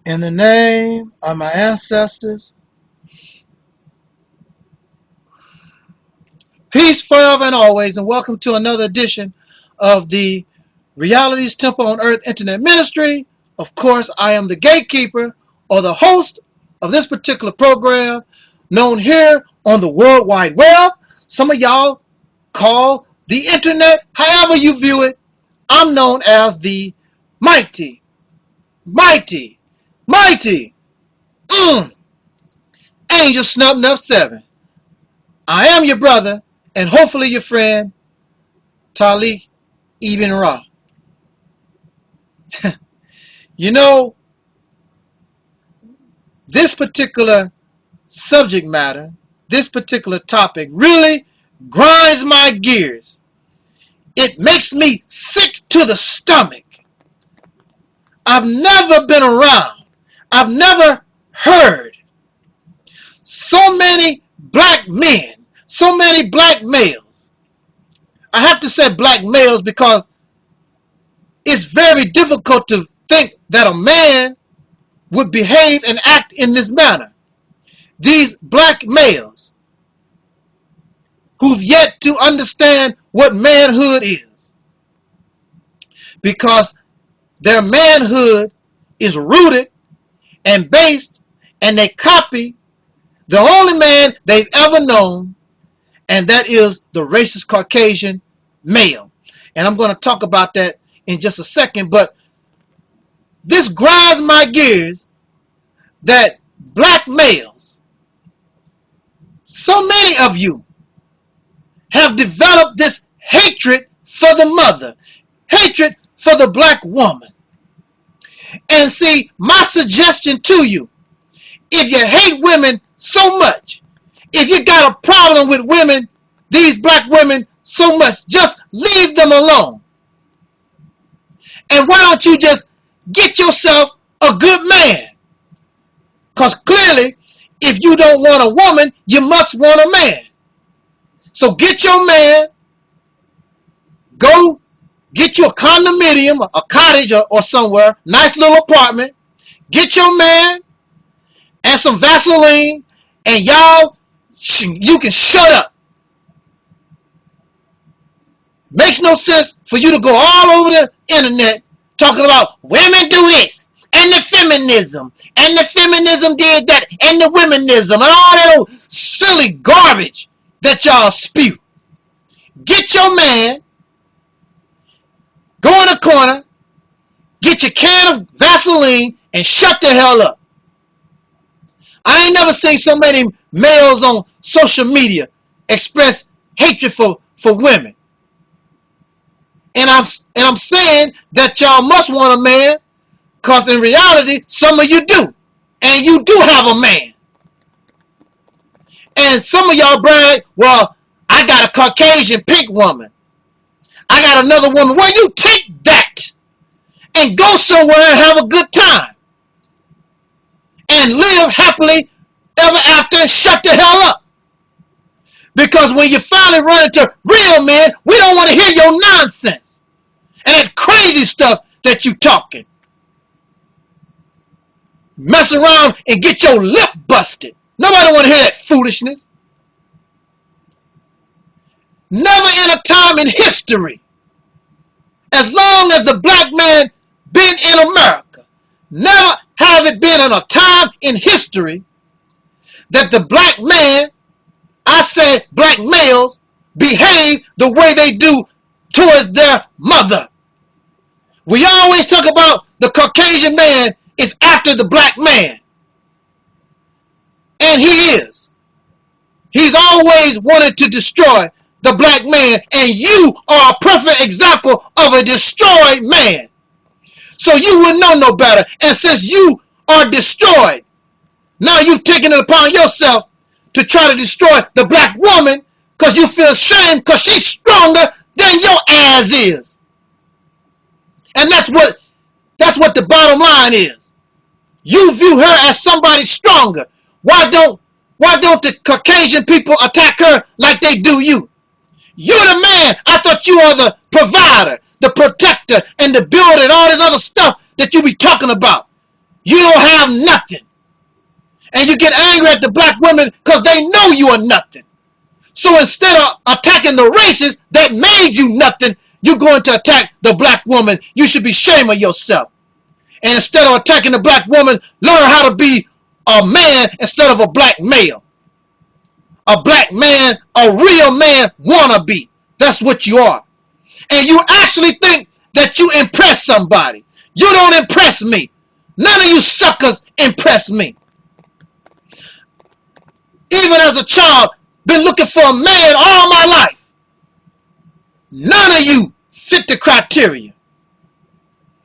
In the name of my ancestors, peace forever and always, and welcome to another edition of the Reality's Temple on Earth Internet Ministry. Of course, I am the gatekeeper or the host of this particular program, known here on the World Wide Web. Some of y'all call the internet, however you view it. I'm known as the mighty Angel Snub 7. I am your brother and hopefully your friend, Taalik Ibn'rad. You know, this particular subject matter, this particular topic really grinds my gears. It makes me sick to the stomach. I've never been around, I've never heard so many black men, so many black males. I have to say black males because it's very difficult to think that a man would behave and act in this manner. These black males who've yet to understand what manhood is, because their manhood is rooted and based, and they copy the only man they've ever known, and that is the racist Caucasian male. And I'm going to talk about that in just a second, but this grinds my gears that black males, so many of you, have developed this hatred for the mother, hatred for the black woman. And see, my suggestion to you, if you hate women so much, if you got a problem with women, these black women so much, just leave them alone. And why don't you just get yourself a good man? Because clearly, if you don't want a woman, you must want a man. So get your man, go get you a condominium, a cottage or somewhere, nice little apartment. Get your man and some Vaseline, and y'all, you can shut up. Makes no sense for you to go all over the internet talking about women do this, and the feminism did that, and the womenism, and all that old silly garbage that y'all spew. Get your man, go in the corner, get your can of Vaseline, and shut the hell up. I ain't never seen so many males on social media express hatred for women. And I'm saying that y'all must want a man, because in reality, some of you do. And you do have a man. And some of y'all brag, well, I got a Caucasian pink woman. I got another woman. Well, you take that and go somewhere and have a good time. And live happily ever after and shut the hell up. Because when you finally run into real men, we don't want to hear your nonsense. And that crazy stuff that you talking. Mess around and get your lip busted. Nobody want to hear that foolishness. Never in a time in history, as long as the black man been in America, never have it been in a time in history that the black man, I said black males, behave the way they do towards their mother. We always talk about the Caucasian man is after the black man. And he is. He's always wanted to destroy the black man, and you are a perfect example of a destroyed man. So you would know no better. And since you are destroyed, now you've taken it upon yourself to try to destroy the black woman because you feel shame because she's stronger than your ass is. And that's what the bottom line is. You view her as somebody stronger. Why don't the Caucasian people attack her like they do you? You're the man. I thought you are the provider, the protector, and the builder, and all this other stuff that you be talking about. you don't have nothing. And you get angry at the black women because they know you are nothing. So instead of attacking the races that made you nothing, you're going to attack the black woman. You should be ashamed of yourself. And instead of attacking the black woman, learn how to be a man instead of a black male. A black man, a real man wannabe. That's what you are. And you actually think that you impress somebody. You don't impress me. None of you suckers impress me. Even as a child, been looking for a man all my life. None of you fit the criteria.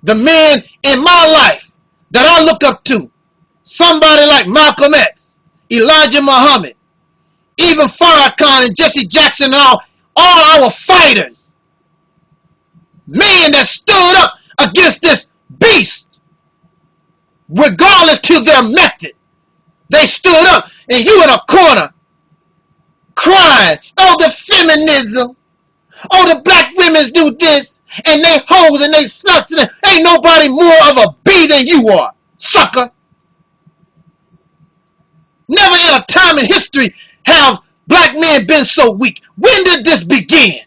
The men in my life that I look up to, somebody like Malcolm X, Elijah Muhammad, even Farrakhan and Jesse Jackson and all our fighters, men that stood up against this beast, regardless to their method. They stood up, and you in a corner crying, oh, the feminism, oh, the black women do this, and they hoes and they sluts, and ain't nobody more of a bee than you are, sucker. Never in a time in history have black men been so weak. When did this begin?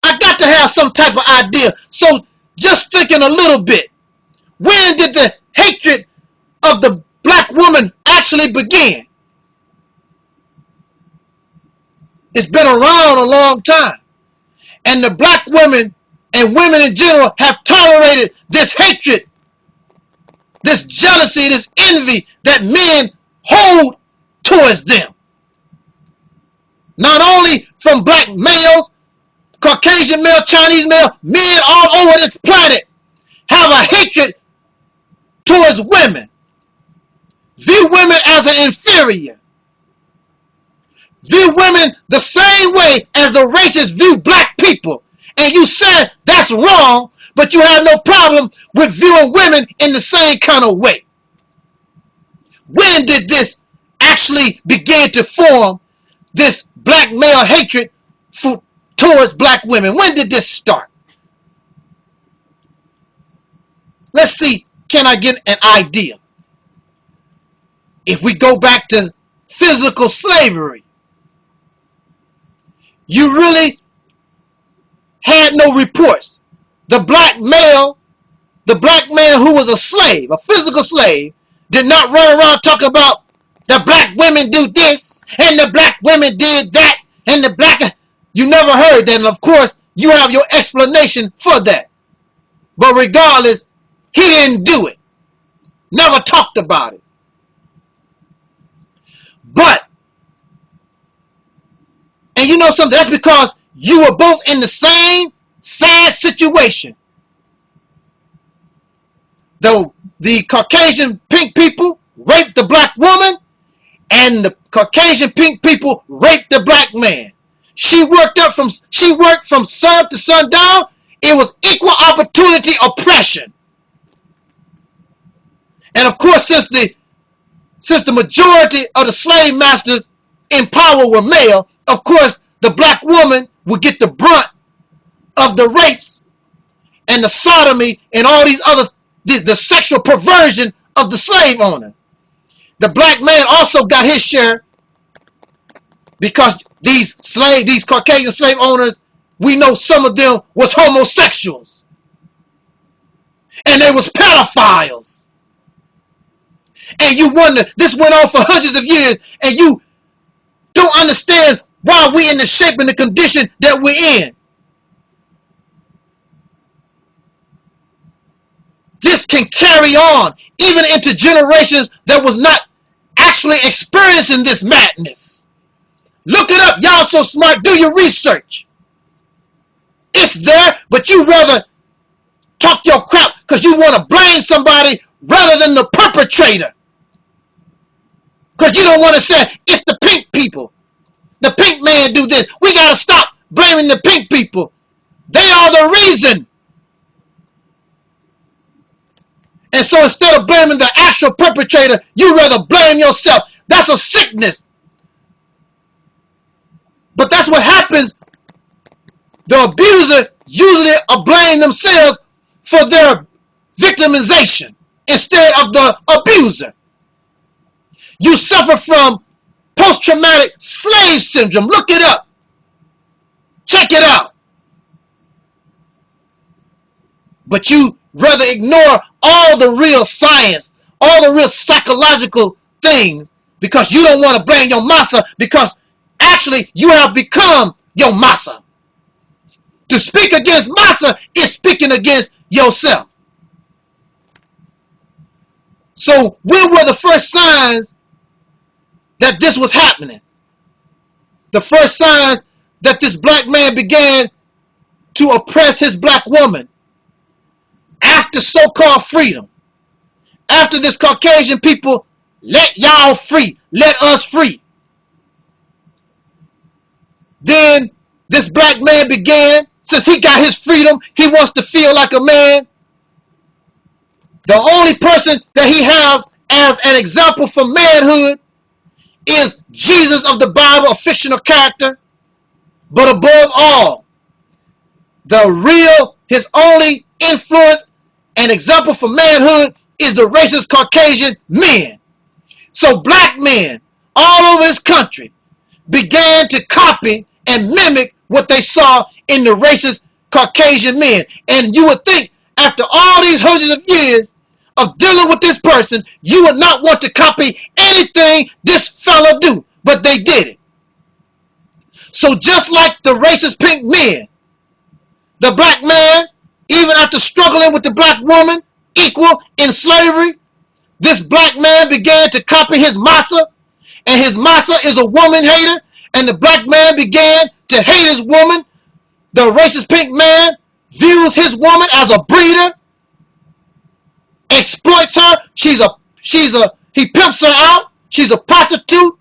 I got to have some type of idea. So just thinking a little bit, when did the hatred of the black woman actually begin? It's been around a long time. And the black women and women in general have tolerated this hatred, this jealousy, this envy that men hold towards them. Not only from black males, Caucasian male, Chinese male, men all over this planet have a hatred towards women. View women as an inferior. View women the same way as the racists view black people. And you said that's wrong, but you have no problem with viewing women in the same kind of way. When did this actually begin to form, this black male hatred towards black women? When did this start? Let's see, can I get an idea? If we go back to physical slavery, you really had no reports. The black man who was a slave, a physical slave, did not run around talking about the black women do this and the black women did that and the black... You never heard that, and of course you have your explanation for that. But regardless, he didn't do it. Never talked about it. But, and you know something, that's because you were both in the same sad situation. The Caucasian pink people raped the black woman, and the Caucasian pink people raped the black man. She worked from sun to sundown. It was equal opportunity oppression. And of course, since the majority of the slave masters in power were male, of course, the black woman would get the brunt of the rapes and the sodomy and all these other, the sexual perversion of the slave owner. The black man also got his share because these Caucasian slave owners, we know some of them was homosexuals. And they was pedophiles. And you wonder, this went on for hundreds of years, and you don't understand why we in the shape and the condition that we're in. This can carry on even into generations that was not actually experiencing this madness. Look it up. Y'all so smart. Do your research. It's there, but you rather talk your crap because you want to blame somebody rather than the perpetrator. Because you don't want to say, it's the pink people. The pink man do this. We got to stop blaming the pink people. They are the reason. And so instead of blaming the actual perpetrator, you rather blame yourself. That's a sickness. But that's what happens. The abuser usually blame themselves for their victimization. instead of the abuser. You suffer from post-traumatic slave syndrome. Look it up. Check it out. But you rather ignore all the real science, all the real psychological things, because you don't want to blame your massa, because actually you have become your massa. To speak against massa is speaking against yourself. So when were the first signs that this was happening? The first signs that this black man began to oppress his black woman after so-called freedom. After this Caucasian people, let y'all free, let us free. Then this black man began, since he got his freedom, he wants to feel like a man. The only person that he has as an example for manhood is Jesus of the Bible, a fictional character. But above all, his only influence and example for manhood is the racist Caucasian men. So black men all over this country began to copy and mimic what they saw in the racist Caucasian men. And you would think after all these hundreds of years of dealing with this person, you would not want to copy anything this fella do, but they did it. So just like the racist pink men, the black man, even after struggling with the black woman, equal in slavery, this black man began to copy his massa, and his massa is a woman hater, and the black man began to hate his woman. The racist pink man views his woman as a breeder, exploits her. He pimps her out. She's a prostitute.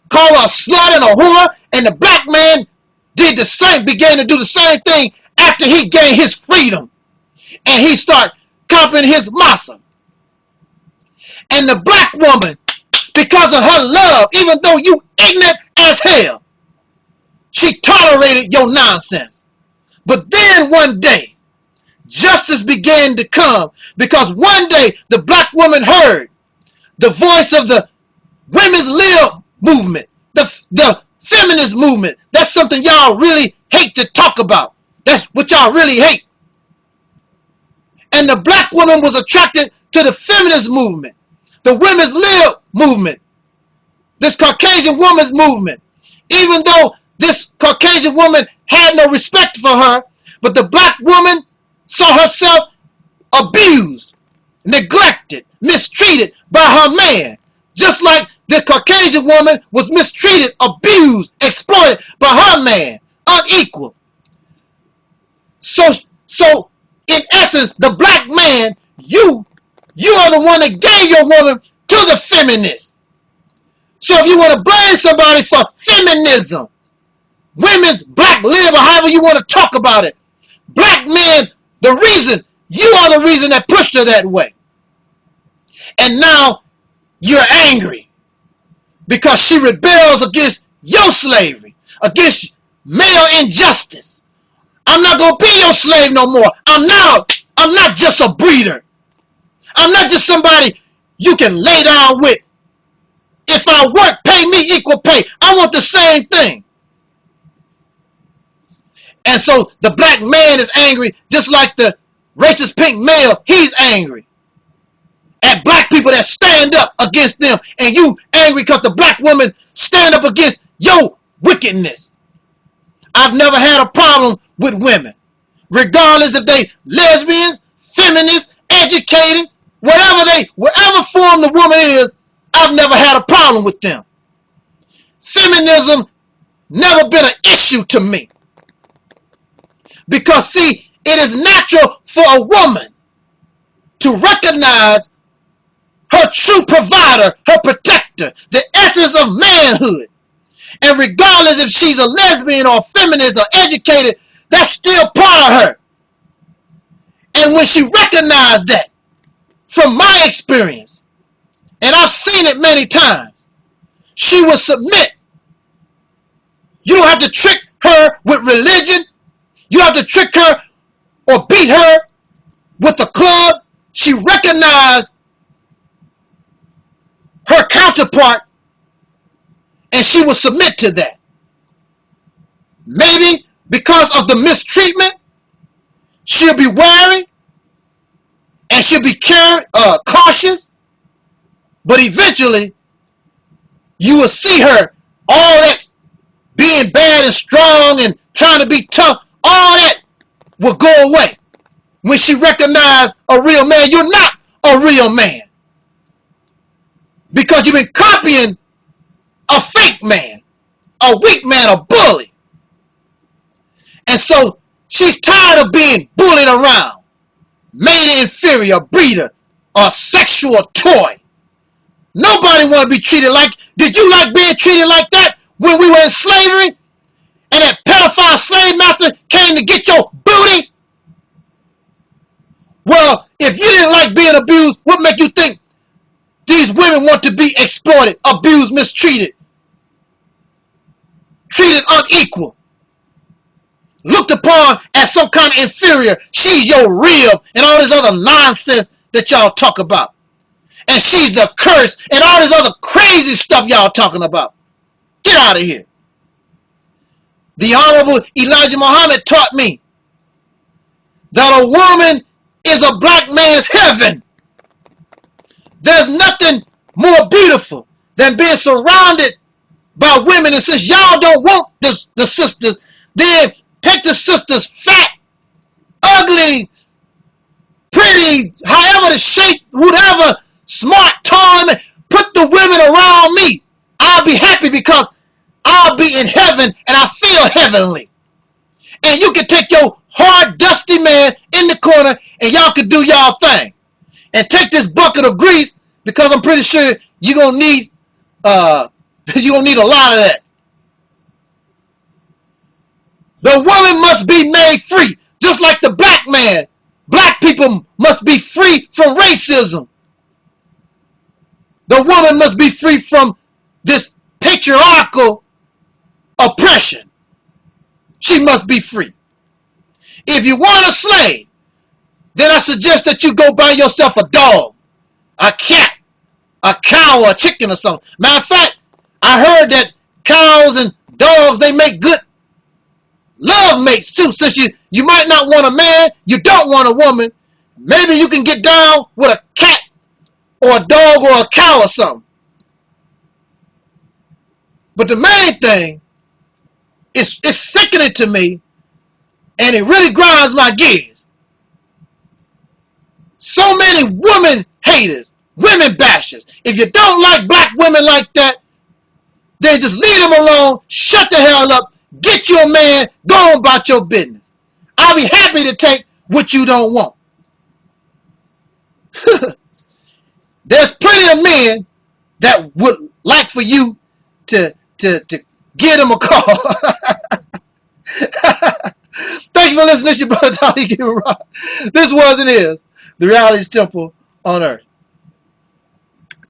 Call her a slut and a whore. And the black man did the same, began to do the same thing after he gained his freedom. And he started copying his massa. And the black woman, because of her love, even though you ignorant as hell, she tolerated your nonsense. But then one day, justice began to come, because one day the black woman heard the voice of the women's lib movement, the feminist movement. That's something y'all really hate to talk about. That's what y'all really hate. And the black woman was attracted to the feminist movement, the women's lib movement, this Caucasian woman's movement. Even though this Caucasian woman had no respect for her, but the black woman saw herself abused, neglected, mistreated by her man. Just like the Caucasian woman was mistreated, abused, exploited by her man, unequal. So in essence, the black man, you are the one that gave your woman to the feminists. So if you want to blame somebody for feminism, women's black lib, or however you want to talk about it, black men, you are the reason that pushed her that way. And now you're angry because she rebels against your slavery, against male injustice. I'm not going to be your slave no more. I'm not just a breeder. I'm not just somebody you can lay down with. If I work, pay me equal pay. I want the same thing. And so the black man is angry, just like the racist pink male. He's angry at black people that stand up against them. And you angry because the black woman stand up against your wickedness. I've never had a problem with women, regardless if they lesbians, feminists, educated, whatever form the woman is. I've never had a problem with them. Feminism never been an issue to me. Because see, it is natural for a woman to recognize her true provider, her protector, the essence of manhood. And regardless if she's a lesbian or feminist or educated, that's still part of her. And when she recognized that, from my experience, and I've seen it many times, she will submit. You don't have to trick her with religion. You have to trick her or beat her with a club. She recognizes recognize her counterpart and she will submit to that. Maybe because of the mistreatment, she'll be wary and she'll be cautious, but eventually you will see her, all that being bad and strong and trying to be tough, all that will go away when she recognizes a real man. You're not a real man because you've been copying a fake man, a weak man, a bully. And so she's tired of being bullied around, made inferior, breeder, or sexual toy. Nobody want to be treated like. Did you like being treated like that when we were in slavery? And that pedophile slave master came to get your booty? Well, if you didn't like being abused, what make you think these women want to be exploited, abused, mistreated, treated unequal, looked upon as some kind of inferior? She's your rib and all this other nonsense that y'all talk about. And she's the curse and all this other crazy stuff y'all talking about. Get out of here. The Honorable Elijah Muhammad taught me that a woman is a black man's heaven. There's nothing more beautiful than being surrounded by women. And since y'all don't want the sisters, then take the sisters fat, ugly, pretty, however the shape, whatever, smart, tall, put the women around me. I'll be happy because I'll be in heaven and I feel heavenly. And you can take your hard, dusty man in the corner and y'all can do y'all thing. And take this bucket of grease because I'm pretty sure you're gonna need a lot of that. The woman must be made free, just like the black man. Black people must be free from racism. The woman must be free from this patriarchal oppression. She must be free. If you want a slave, then I suggest that you go buy yourself a dog, a cat, a cow, or a chicken or something. Matter of fact, I heard that cows and dogs, they make good love mates too. Since you might not want a man, you don't want a woman, maybe you can get down with a cat or a dog or a cow or something. But the main thing, it's sickening to me, and it really grinds my gears. So many women haters, women bashers. If you don't like black women like that, then just leave them alone, shut the hell up, get you a man, go on about your business. I'll be happy to take what you don't want. There's plenty of men that would like for you to give them a call. Thank you for listening. It's your brother Taalik Ibn'rad. This was and is the Reality's Temple on Earth.